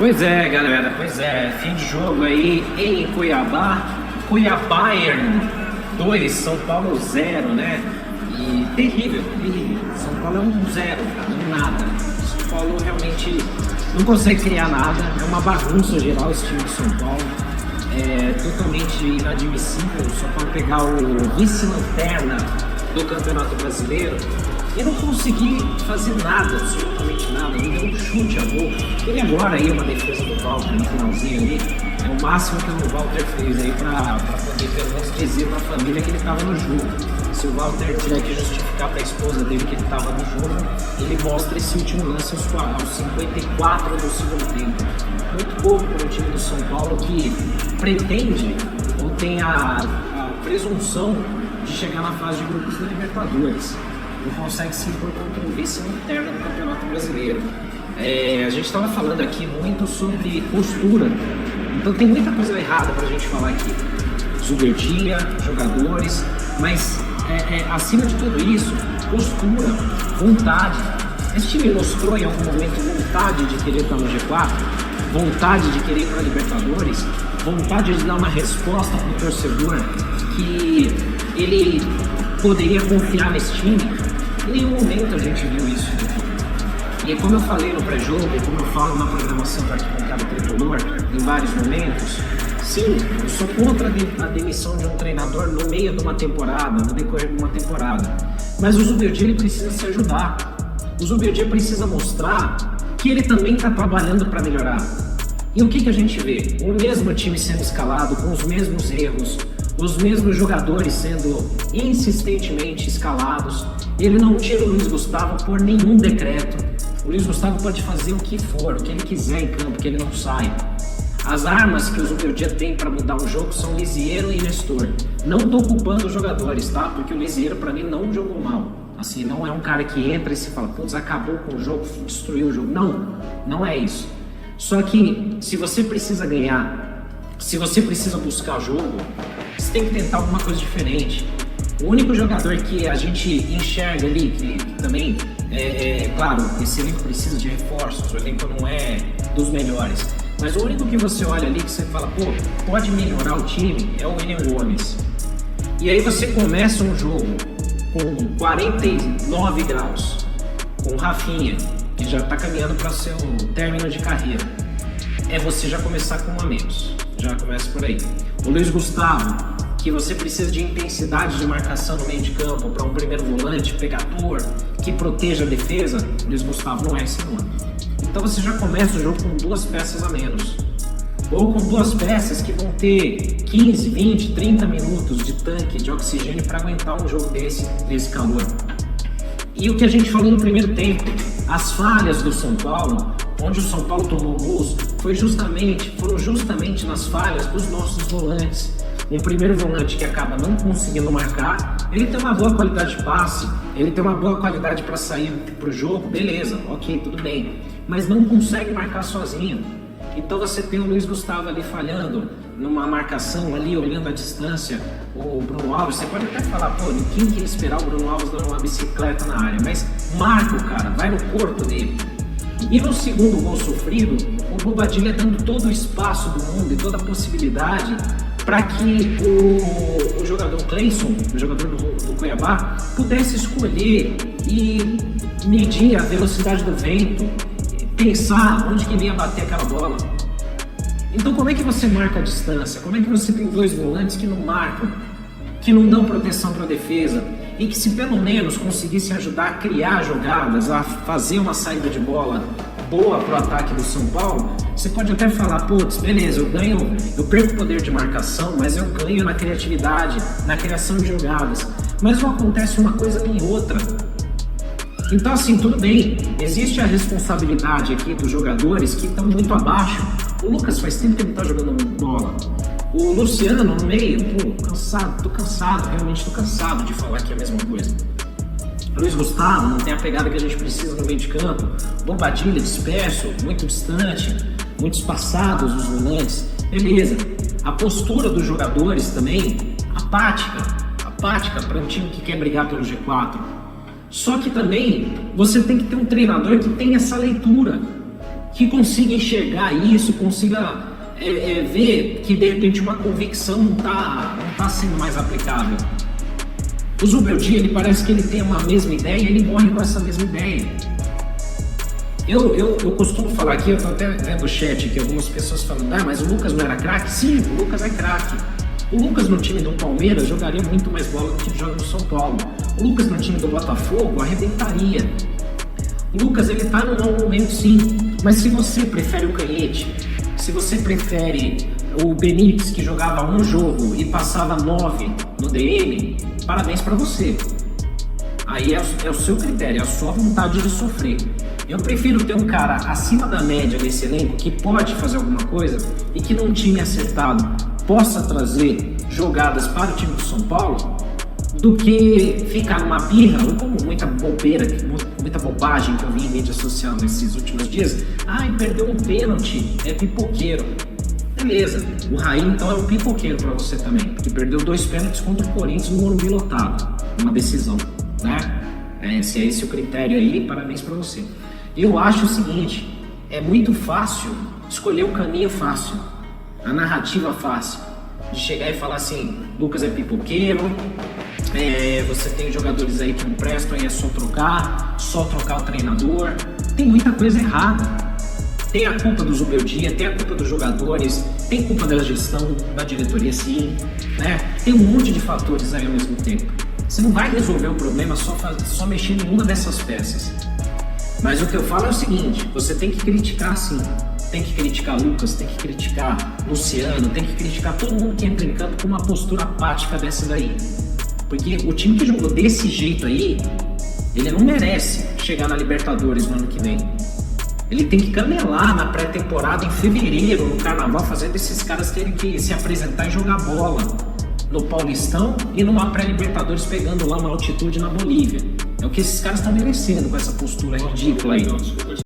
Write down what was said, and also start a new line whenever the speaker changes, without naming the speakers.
Pois é, galera, fim de jogo aí em Cuiabá, Cuiabá-Bayern 2, São Paulo 0, né? E terrível. São Paulo é um 0, cara, um nada. São Paulo realmente não consegue criar nada, é uma bagunça geral esse time de São Paulo. É totalmente inadmissível o São Paulo pegar o vice-lanterna do Campeonato Brasileiro e não conseguir fazer nada, absolutamente nada, não deu um chute a gol. Ele agora aí, uma defesa do Walter no finalzinho ali, é o máximo que o Walter fez aí pra poder pelo menos dizer pra família que ele tava no jogo. Se o Walter tiver que justificar pra esposa dele que ele tava no jogo, ele mostra esse último lance aos 54 do segundo tempo. Muito pouco para o time do São Paulo que pretende ou tem a presunção de chegar na fase de grupos da Libertadores. Não consegue se impor contra o vice-lanterna do Campeonato Brasileiro. A gente estava falando aqui muito sobre postura, então tem muita coisa errada para a gente falar aqui. Zubeldia, jogadores, mas acima de tudo isso, postura, vontade. Esse time mostrou em algum momento vontade de querer estar no G4, vontade de querer ir para a Libertadores, vontade de dar uma resposta para o torcedor que ele poderia confiar nesse time. Em nenhum momento a gente viu isso. E como eu falei no pré-jogo, como eu falo na programação da Arquibancada Tricolor, em vários momentos, sim, eu sou contra a demissão de um treinador no meio de uma temporada, no decorrer de uma temporada. Mas o Zubeldia ele precisa se ajudar. O Zubeldia precisa mostrar que ele também está trabalhando para melhorar. E o que a gente vê? O mesmo time sendo escalado, com os mesmos erros, os mesmos jogadores sendo insistentemente escalados. Ele não tira o Luiz Gustavo por nenhum decreto. O Luiz Gustavo pode fazer o que for, o que ele quiser em campo, que ele não sai. As armas que o Zubeldia tem para mudar o jogo são Lisieiro e Nestor. Não estou culpando os jogadores, tá? Porque o Lisieiro para mim não jogou mal. Assim, não é um cara que entra e se fala, putz, acabou com o jogo, destruiu o jogo. Não é isso. Só que se você precisa ganhar, se você precisa buscar o jogo, você tem que tentar alguma coisa diferente. O único jogador que a gente enxerga ali, que também, claro, esse elenco precisa de reforços, o elenco não é dos melhores, mas o único que você olha ali que você fala, pô, pode melhorar o time, é o William Gomes. E aí você começa um jogo com 49 graus, com o Rafinha, que já está caminhando para seu término de carreira. Você já começar com um a menos, já começa por aí. O Luiz Gustavo, que você precisa de intensidade de marcação no meio de campo para um primeiro volante, pegador, que proteja a defesa, o Luiz Gustavo não é esse nome. Então você já começa o jogo com 2 peças a menos. Ou com 2 peças que vão ter 15, 20, 30 minutos de tanque de oxigênio para aguentar um jogo desse calor. E o que a gente falou no primeiro tempo, as falhas do São Paulo, onde o São Paulo tomou gols, foram justamente nas falhas dos nossos volantes. Um primeiro volante que acaba não conseguindo marcar, ele tem uma boa qualidade de passe, ele tem uma boa qualidade para sair para o jogo, beleza, ok, tudo bem, mas não consegue marcar sozinho. Então você tem o Luiz Gustavo ali falhando numa marcação ali, olhando a distância, o Bruno Alves, você pode até falar, pô, quem quer esperar o Bruno Alves dando uma bicicleta na área, mas marca o cara, vai no corpo dele. E no segundo gol sofrido, o Bobadilha dando todo o espaço do mundo e toda a possibilidade para que o jogador Cleison, o jogador do Cuiabá, pudesse escolher e medir a velocidade do vento, pensar onde que ele ia bater aquela bola. Então como é que você marca a distância? Como é que você tem 2 volantes que não marcam, que não dão proteção para a defesa e que se pelo menos conseguissem ajudar a criar jogadas, a fazer uma saída de bola boa para o ataque do São Paulo, você pode até falar, putz, beleza, eu perco o poder de marcação, mas eu ganho na criatividade, na criação de jogadas. Mas não acontece uma coisa nem outra. Então assim, tudo bem, existe a responsabilidade aqui dos jogadores que estão muito abaixo. O Lucas faz tempo que ele está jogando bola. O Luciano no meio, tô cansado, realmente tô cansado de falar que é a mesma coisa. Luiz Gustavo não tem a pegada que a gente precisa no meio de campo. Bobadilha disperso, muito distante, muito espaçados os volantes. Beleza. A postura dos jogadores também, apática para um time que quer brigar pelo G4. Só que também você tem que ter um treinador que tenha essa leitura. que consiga enxergar isso, consiga ver que de repente uma convicção não tá sendo mais aplicável. O Zubeldia, ele parece que ele tem uma mesma ideia e ele morre com essa mesma ideia. Eu costumo falar aqui, eu tô até vendo o chat aqui, algumas pessoas falando, mas o Lucas não era craque? Sim, o Lucas é craque. O Lucas no time do Palmeiras jogaria muito mais bola do que joga no São Paulo. O Lucas no time do Botafogo arrebentaria. O Lucas, ele tá num mau momento sim, mas se você prefere o Canhete, se você prefere o Benítez que jogava um jogo e passava 9 no DM, parabéns pra você. Aí é o seu critério, é a sua vontade de sofrer. Eu prefiro ter um cara acima da média nesse elenco que pode fazer alguma coisa e que num time acertado possa trazer jogadas para o time do São Paulo do que ficar numa birra ou como muita bobeira, muita bobagem que eu vi em mídia social nesses últimos dias. Perdeu um pênalti, é pipoqueiro. Beleza, o Raí então é um pipoqueiro para você também, porque perdeu 2 pênaltis contra o Corinthians no Morumbi lotado, uma decisão, né? Se é esse o critério aí, parabéns para você. Eu acho o seguinte, é muito fácil escolher o caminho fácil, a narrativa fácil, de chegar e falar assim, Lucas é pipoqueiro, você tem jogadores aí que não prestam e é só trocar o treinador. Tem muita coisa errada. Tem a culpa do Zubeldia, tem a culpa dos jogadores, tem culpa da gestão, da diretoria sim, né? Tem um monte de fatores aí ao mesmo tempo. Você não vai resolver o problema só mexendo em uma dessas peças. Mas o que eu falo é o seguinte, você tem que criticar sim. Tem que criticar Lucas, tem que criticar Luciano, tem que criticar todo mundo que entra em campo com uma postura apática dessa daí. Porque o time que jogou desse jeito aí, ele não merece chegar na Libertadores no ano que vem. Ele tem que camelar na pré-temporada em fevereiro, no Carnaval, fazendo esses caras terem que se apresentar e jogar bola no Paulistão e numa pré-Libertadores pegando lá uma altitude na Bolívia. É o que esses caras estão merecendo com essa postura ridícula aí.